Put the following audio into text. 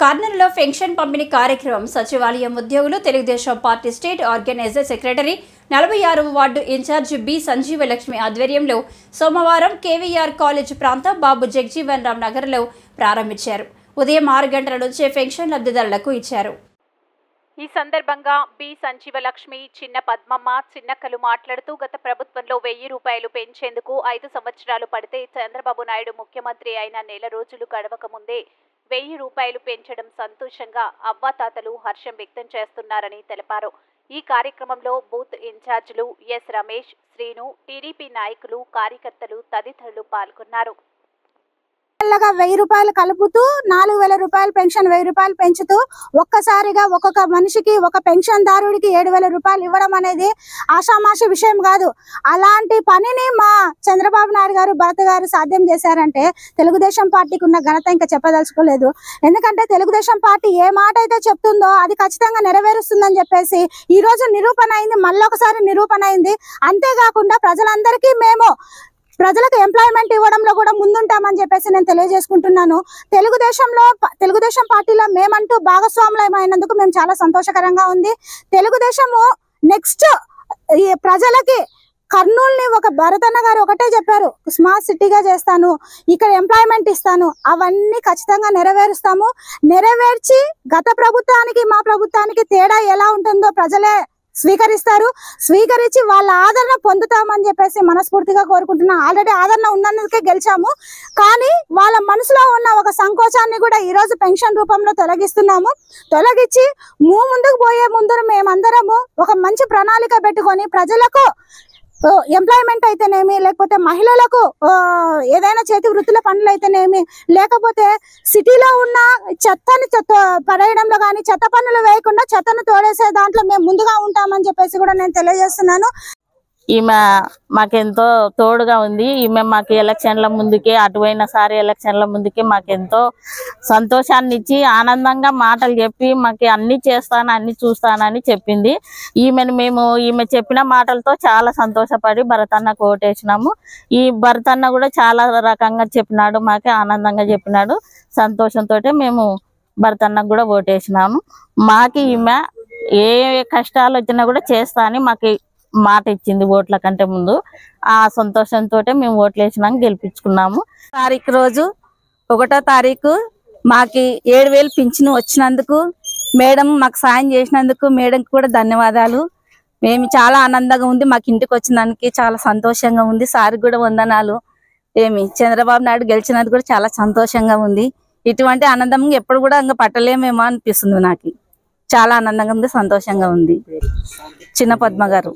కర్నూలులో పెన్షన్ పంపిణీ కార్యక్రమం సచివాలయం ఉద్యోగులు Telugu Desam party state organiser secretary 46వ వార్డు ఇన్ఛార్జ్ బి సంజీవలక్ష్మి ఆధ్వర్యంలో సోమవారం కేవీఆర్ కాలేజ్ ప్రాంత బాబు జగజీవన్ రామ్ నగర్లో ప్రారంభించారు. ఉదయం 6 గంటల నుంచే పెన్షన్ లబ్ధిదారులకు ఇచ్చారు. ఈ సందర్భంగా బి సంజీవలక్ష్మి, చిన్న పద్మమ్మ, చిన్నక్కలు మాట్లాడుతూ గత ప్రభుత్వంలో 1000 రూపాయలు పెంచేందుకు 5 సంవత్సరాలు పడితే చంద్రబాబు నాయుడు ముఖ్యమంత్రి అయిన నెల రోజులు గడవక ముందే 1000 రూపాయలు పెంచడం సంతోషంగా అవ్వాతాతలు హర్షం వ్యక్తం చేస్తున్నారని తెలిపారు. ఈ కార్యక్రమంలో బూత్ ఇన్ఛార్జీలు ఎస్ రమేష్, శ్రీను, టీడీపీ నాయకులు, కార్యకర్తలు తదితరులు పాల్గొన్నారు. 1000 రూపాయలు కలుపుతూ 4000 రూపాయలు పెన్షన్ 1000 రూపాయలు పెంచుతూ ఒక్కసారిగా ఒక్కొక్క మనిషికి ఒక పెన్షన్ దారుడికి 7000 రూపాయలు ఇవ్వడం అనేది ఆషామాషి విషయం కాదు. అలాంటి పనిని మా చంద్రబాబు నాయుడు గారు, భరత్ గారు సాధ్యం చేశారంటే తెలుగుదేశం పార్టీకి ఉన్న ఘనత ఇంకా చెప్పదలుచుకోలేదు. ఎందుకంటే తెలుగుదేశం పార్టీ ఏ మాట అయితే చెప్తుందో అది ఖచ్చితంగా నెరవేరుస్తుందని చెప్పేసి ఈ రోజు నిరూపణ అయింది, మళ్ళొకసారి నిరూపణ అయింది. అంతేకాకుండా ప్రజలకు ఎంప్లాయ్మెంట్ ఇవ్వడంలో కూడా ముందుంటామని చెప్పేసి నేను తెలియజేసుకుంటున్నాను. తెలుగుదేశం పార్టీలో మేమంటూ భాగస్వాములమైనందుకు మేము చాలా సంతోషకరంగా ఉంది. తెలుగుదేశము నెక్స్ట్ ప్రజలకి కర్నూలుని ఒక భరతన్న గారు ఒకటే చెప్పారు, స్మార్ట్ సిటీగా చేస్తాను, ఇక్కడ ఎంప్లాయ్మెంట్ ఇస్తాను, అవన్నీ ఖచ్చితంగా నెరవేరుస్తాము. నెరవేర్చి గత ప్రభుత్వానికి మా ప్రభుత్వానికి తేడా ఎలా ఉంటుందో ప్రజలే స్వీకరించి వాళ్ళ ఆదరణ పొందుతామని చెప్పేసి మనస్ఫూర్తిగా కోరుకుంటున్నాం. ఆల్రెడీ ఆదరణ ఉన్నందుకే గెలిచాము, కానీ వాళ్ళ మనసులో ఉన్న ఒక సంకోచాన్ని కూడా ఈ రోజు పెన్షన్ రూపంలో తొలగించి ముందుకు పోయే ముందు మేమందరము ఒక మంచి ప్రణాళిక పెట్టుకొని ప్రజలకు ఎంప్లాయ్మెంట్ అయితేనేమి, లేకపోతే మహిళలకు ఏదైనా చేతి వృత్తుల పనులు అయితేనేమి, లేకపోతే సిటీలో ఉన్న చెత్తని పడేయడంలో కానీ చెత్త పనులు వేయకుండా చెత్తను తోడేసే దాంట్లో మేము ముందుగా ఉంటామని చెప్పేసి కూడా నేను తెలియజేస్తున్నాను. ఈమె మాకెంతో తోడుగా ఉంది. ఈమె మాకు ఎలక్షన్ల ముందుకే, అటువైన సారి ఎలక్షన్ల ముందుకే మాకెంతో సంతోషాన్ని ఇచ్చి ఆనందంగా మాటలు చెప్పి మాకు అన్ని చేస్తాను, అన్ని చూస్తానని చెప్పింది. ఈమె చెప్పిన మాటలతో చాలా సంతోషపడి భరతన్నకు ఓటేసినాము. ఈ భరతన్న కూడా చాలా రకంగా చెప్పినాడు, మాకే ఆనందంగా చెప్పినాడు. సంతోషంతో మేము భరతన్నకు కూడా ఓటేసినాము. మాకు ఈమె ఏ కష్టాలు వచ్చినా కూడా చేస్తా అని మాకు మాట ఇచ్చింది ఓట్ల కంటే ముందు. ఆ సంతోషంతో మేము ఓట్లు వేసినాక గెలిపించుకున్నాము. రోజు 1వ తారీఖు మాకి 7000 పింఛను వచ్చినందుకు మేడం మాకు సాయం చేసినందుకు మేడంకి కూడా ధన్యవాదాలు. మేము చాలా ఆనందంగా ఉంది, మాకు ఇంటికి వచ్చినందుకు చాలా సంతోషంగా ఉంది. సార్కి కూడా వందనాలు. చంద్రబాబు నాయుడు గెలిచినందుకు కూడా చాలా సంతోషంగా ఉంది. ఇటువంటి ఆనందం ఎప్పుడు కూడా ఇంకా పట్టలేమేమో అనిపిస్తుంది. నాకు చాలా ఆనందంగా ఉంది, సంతోషంగా ఉంది. చిన్న పద్మ గారు.